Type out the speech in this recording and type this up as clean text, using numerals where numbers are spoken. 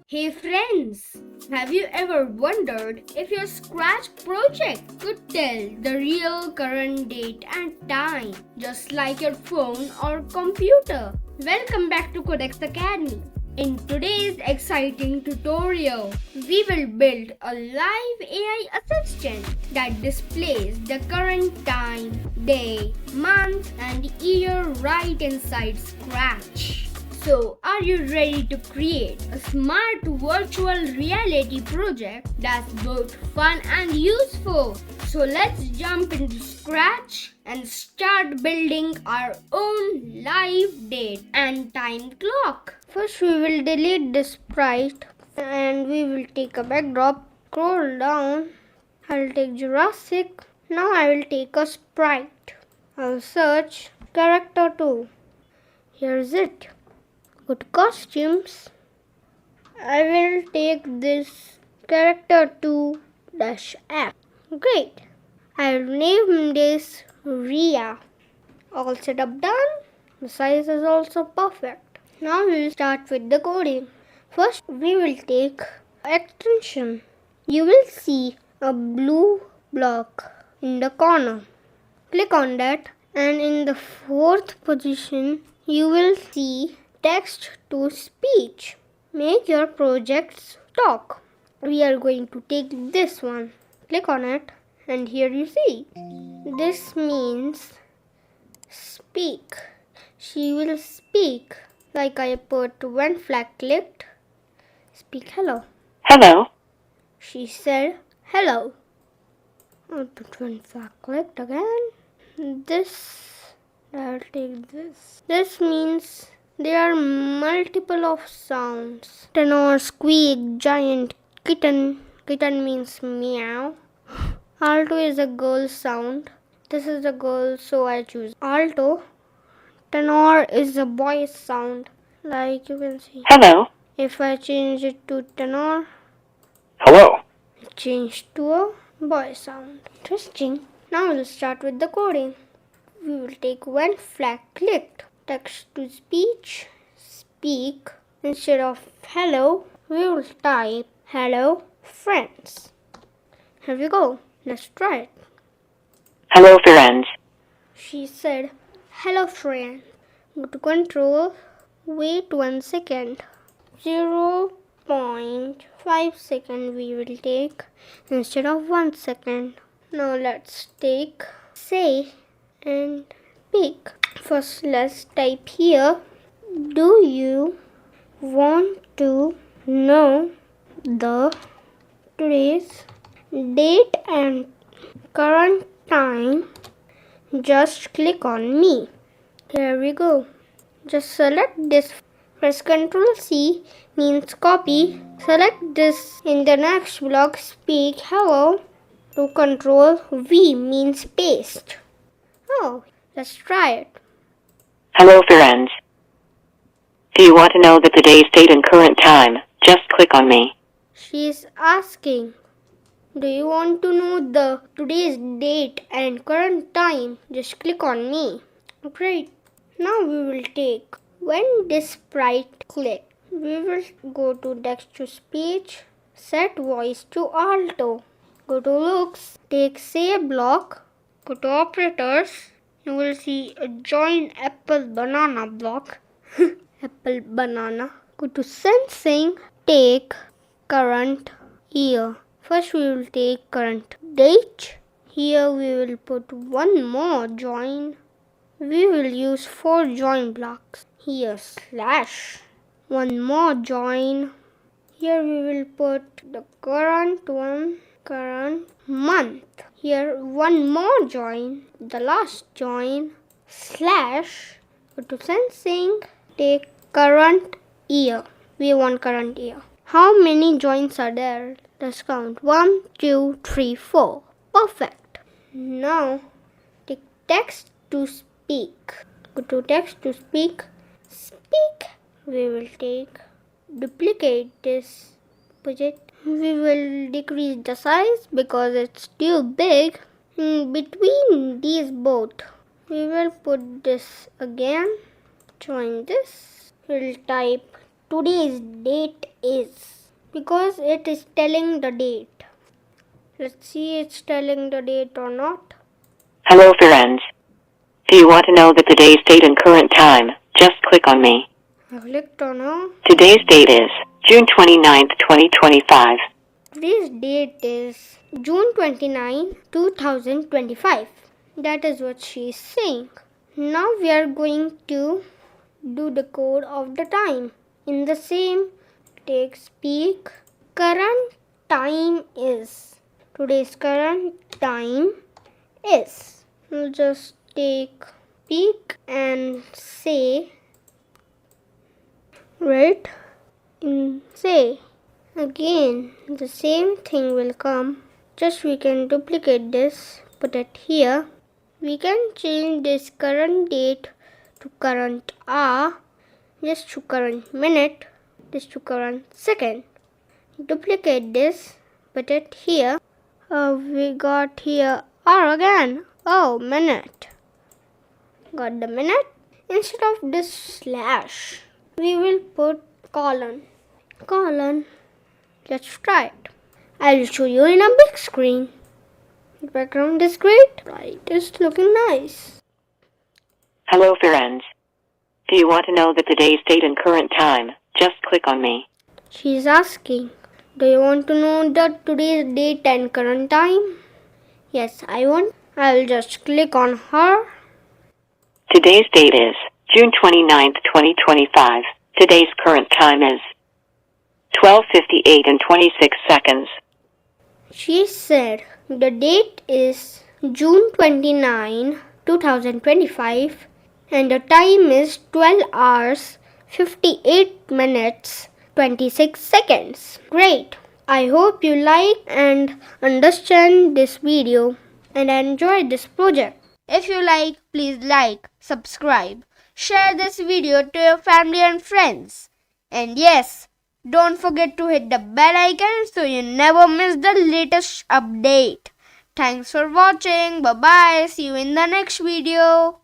Hey friends, have you ever wondered if your Scratch project could tell the real current date and time, just like your phone or computer? Welcome back to Codex Academy. In today's exciting tutorial, we will build a live AI assistant that displays the current time, day, month, and year right inside Scratch. So, are you ready to create a smart virtual reality project that's both fun and useful? So, let's jump into Scratch and start building our own live date and time clock. First, we will delete this sprite and we will take a backdrop. Scroll down. I'll take Jurassic. Now I will take a sprite. I'll search character 2. Here's it. Go to costumes. I will take this character 2-app. Great. I'll name this Ria. All set up done. The size is also perfect. Now we will start with the coding. First we will take extension. You will see a blue block in the corner. Click on that and in the fourth position you will see text to speech. Make your projects talk. We are going to take this one. Click on it and here you see. This means speak. She will speak. Like I put when flag clicked. Speak hello. Hello. She said hello. I'll put when flag clicked again. I'll take this. This means there are multiple of sounds. Tenor, squeak, giant, kitten. Kitten means meow. Alto is a girl sound. This is a girl, so I choose alto. Tenor is a boy sound, like you can see. Hello. If I change it to tenor, Hello. it changed to a boy sound. Interesting. Now we'll start with the coding. We will take when flag clicked. Text to speech, speak. Instead of hello, we will type hello friends. Here we go. Let's try it. Hello, friends. She said hello friend. Go to control. Wait 1 second. 0.5 second we will take instead of 1 second. Now let's take say and speak. First let's type here. Do you want to know the today's date and current time? Just click on me. Here we go. Just select this. Press Ctrl C means copy. Select this in the next block. Speak hello. To Ctrl V means paste. Oh, let's try it. Hello, friends. Do you want to know the today's date and current time? Just click on me. She is asking, do you want to know the today's date and current time? Just click on me. Great. Now we will take when this sprite click. We will go to text to speech, set voice to alto. Go to looks, take say block, go to operators. You will see a join apple banana block. Apple banana. Go to sensing, take current year. First we will take current date. Here we will put one more join. We will use 4 join blocks. Here slash. One more join. Here we will put the current one. Current month. Here one more join. The last join. Slash. Go to sensing. Take current year. We want current year. How many joins are there? Let's count. 1, 2, 3, 4. Perfect. Now take text to speak. Go to text to speak. Speak. We will take duplicate this project. We will decrease the size because it's too big. In between these both, we will put this again. Join this. We'll type today's date is because it is telling the date. Let's see it's telling the date or not. Hello friends. Do you want to know the today's date and current time? Just click on me. I clicked on her. Today's date is June 29th, 2025. Today's date is June 29, 2025. That is what she is saying. Now we are going to do the code of the time. In the same, take speak. Current time is. Today's current time is. We'll just take speak and say. Right? In say. Again, the same thing will come. Just we can duplicate this, put it here. We can change this current date to current hour, just to current minute, this to current second. Duplicate this, put it here. We got here hour again. Oh, minute. Got the minute. Instead of this slash, we will put colon. Colon. Let's try it. I'll show you in a big screen. The background is great. Right, it's looking nice. Hello friends. Do you want to know the today's date and current time? Just click on me. She's asking, do you want to know the today's date and current time? Yes, I want. I'll just click on her. Today's date is June 29th, 2025. Today's current time is 12:58 and 26 seconds. She said the date is June 29, 2025 and the time is 12 hours, 58 minutes, 26 seconds. Great! I hope you like and understand this video and enjoy this project. If you please like, subscribe, share this video to your family and friends. And yes, don't forget to hit the bell icon so you never miss the latest update. Thanks for watching. Bye bye. See you in the next video.